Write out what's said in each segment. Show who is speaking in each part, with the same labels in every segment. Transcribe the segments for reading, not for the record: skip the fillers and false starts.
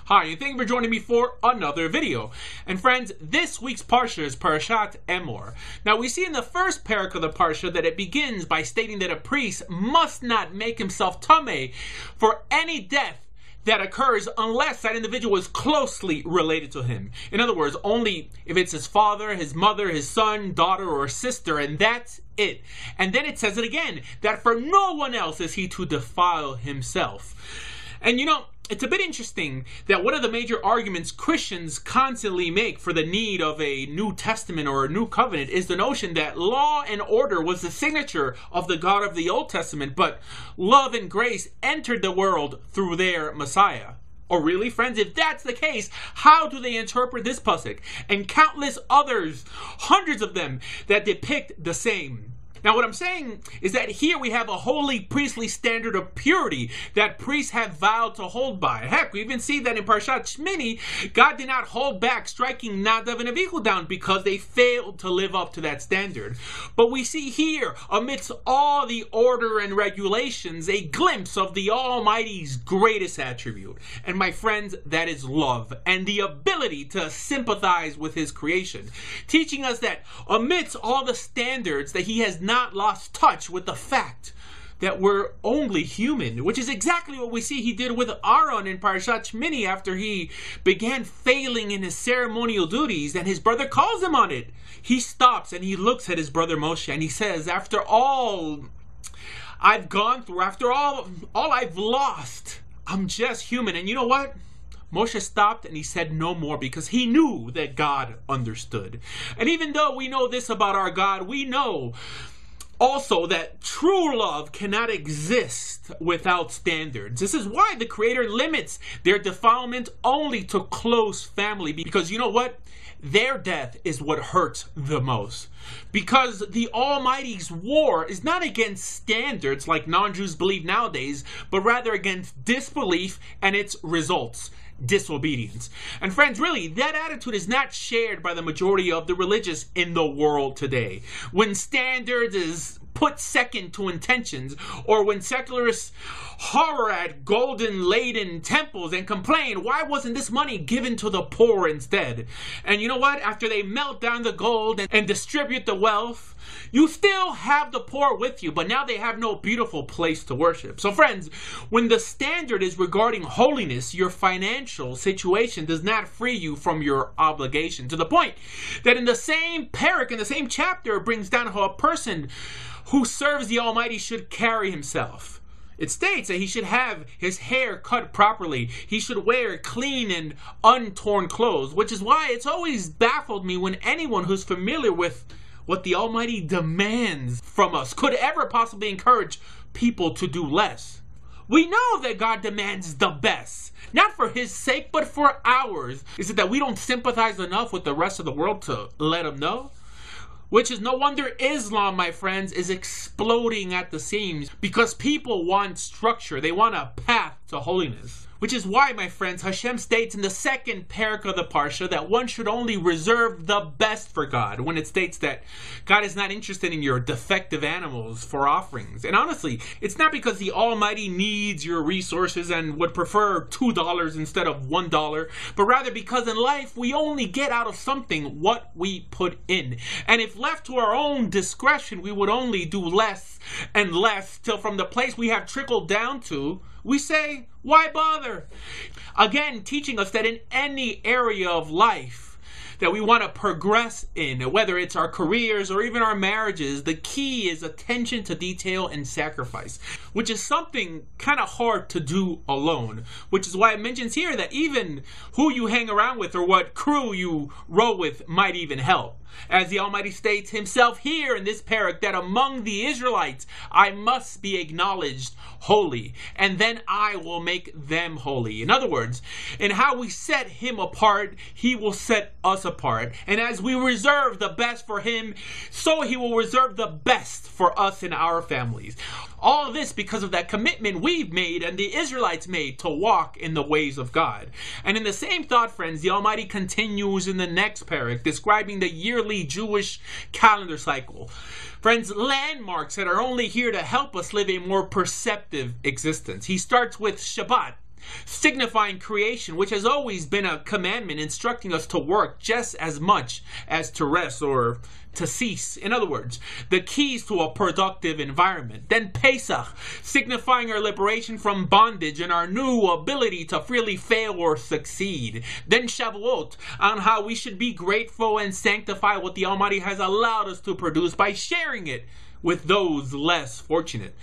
Speaker 1: Hi, and thank you for joining me for another video. And friends, this week's Parsha is Parashat Emor. Now we see in the first parak of the Parsha that it begins by stating that a priest must not make himself tameh for any death that occurs unless that individual is closely related to him. In other words, only if it's his father, his mother, his son, daughter, or sister, and that's it. And then it says it again, that for no one else is he to defile himself. And you know, it's a bit interesting that one of the major arguments Christians constantly make for the need of a New Testament or a New Covenant is the notion that law and order was the signature of the God of the Old Testament, but love and grace entered the world through their Messiah. Or really, friends, if that's the case, how do they interpret this pasuk and countless others, hundreds of them, that depict the same? Now what I'm saying is that here we have a holy priestly standard of purity that priests have vowed to hold by. Heck, we even see that in Parashat Shmini, God did not hold back striking Nadav and Avihu down because they failed to live up to that standard. But we see here, amidst all the order and regulations, a glimpse of the Almighty's greatest attribute. And my friends, that is love and the ability to sympathize with His creation, teaching us that amidst all the standards that He has not lost touch with the fact that we're only human, which is exactly what we see He did with Aaron in Parashat Shmini after he began failing in his ceremonial duties and his brother calls him on it. He stops and he looks at his brother Moshe and he says, after all I've gone through, after all I've lost, I'm just human. And you know what? Moshe stopped and he said no more because he knew that God understood. And even though we know this about our God, we know also that true love cannot exist without standards. This is why the Creator limits their defilement only to close family, because you know what? Their death is what hurts the most. Because the Almighty's war is not against standards like non-Jews believe nowadays, but rather against disbelief and its results. Disobedience. And friends, really, that attitude is not shared by the majority of the religious in the world today. When standards is put second to intentions, or when secularists horror at golden-laden temples and complain, why wasn't this money given to the poor instead? And you know what? After they melt down the gold and distribute the wealth, you still have the poor with you, but now they have no beautiful place to worship. So friends, when the standard is regarding holiness, your financial situation does not free you from your obligation, to the point that in the same parak, in the same chapter, it brings down how a person who serves the Almighty should carry himself. It states that he should have his hair cut properly. He should wear clean and untorn clothes, which is why it's always baffled me when anyone who's familiar with what the Almighty demands from us could ever possibly encourage people to do less. We know that God demands the best, not for His sake, but for ours. Is it that we don't sympathize enough with the rest of the world to let Him know? Which is no wonder Islam, my friends, is exploding at the seams, because people want structure. They want a path to holiness. Which is why, my friends, Hashem states in the second parak of the Parsha that one should only reserve the best for God, when it states that God is not interested in your defective animals for offerings. And honestly, it's not because the Almighty needs your resources and would prefer $2 instead of $1, but rather because in life we only get out of something what we put in. And if left to our own discretion, we would only do less and less till from the place we have trickled down to, we say, why bother? Again, teaching us that in any area of life that we want to progress in, whether it's our careers or even our marriages, the key is attention to detail and sacrifice, which is something kind of hard to do alone, which is why it mentions here that even who you hang around with or what crew you row with might even help. As the Almighty states Himself here in this parak, that among the Israelites I must be acknowledged holy, and then I will make them holy. In other words, in how we set Him apart, He will set us apart. And as we reserve the best for Him, so He will reserve the best for us and our families. All this because of that commitment we've made and the Israelites made to walk in the ways of God. And in the same thought, friends, the Almighty continues in the next parak, describing the yearly Jewish calendar cycle. Friends, landmarks that are only here to help us live a more perceptive existence. He starts with Shabbat, signifying creation, which has always been a commandment instructing us to work just as much as to rest or to cease. In other words, the keys to a productive environment. Then Pesach, signifying our liberation from bondage and our new ability to freely fail or succeed. Then Shavuot, on how we should be grateful and sanctify what the Almighty has allowed us to produce by sharing it with those less fortunate.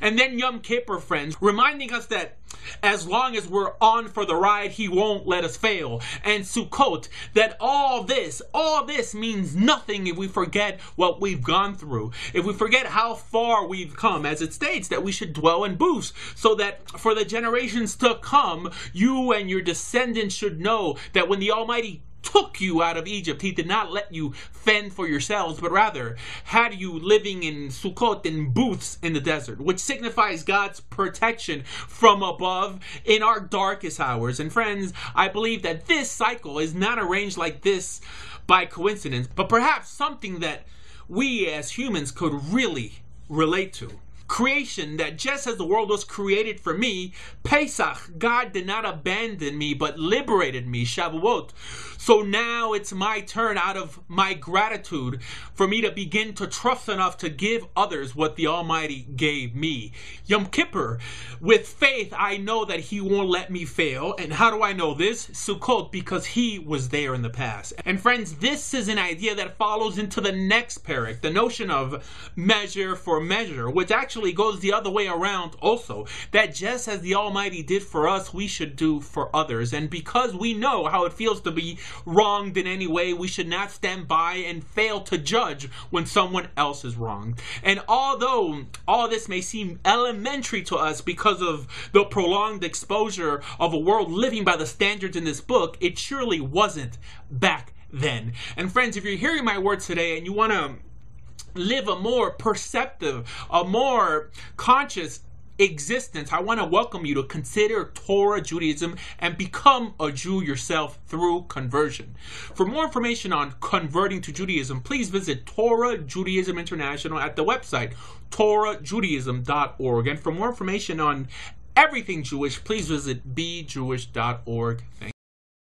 Speaker 1: And then Yom Kippur, friends, reminding us that as long as we're on for the ride, He won't let us fail. And Sukkot, that all this means nothing if we forget what we've gone through. If we forget how far we've come, as it states that we should dwell in booths, so that for the generations to come, you and your descendants should know that when the Almighty took you out of Egypt, He did not let you fend for yourselves, but rather had you living in Sukkot, in booths in the desert, which signifies God's protection from above in our darkest hours. And friends, I believe that this cycle is not arranged like this by coincidence, but perhaps something that we as humans could really relate to. Creation, that just as the world was created for me, Pesach, God did not abandon me but liberated me, Shavuot. So now it's my turn, out of my gratitude, for me to begin to trust enough to give others what the Almighty gave me. Yom Kippur, with faith I know that He won't let me fail. And how do I know this? Sukkot, because He was there in the past. And friends, this is an idea that follows into the next parak, the notion of measure for measure, which actually goes the other way around also, that just as the Almighty did for us, we should do for others. And because we know how it feels to be wronged in any way, we should not stand by and fail to judge when someone else is wronged. And although all this may seem elementary to us because of the prolonged exposure of a world living by the standards in this book, it surely wasn't back then. And friends, if you're hearing my words today and you want to live a more perceptive, a more conscious existence, I want to welcome you to consider Torah Judaism and become a Jew yourself through conversion. For more information on converting to Judaism, please visit Torah Judaism International at the website torahjudaism.org. And for more information on everything Jewish, please visit bejewish.org. Thank you.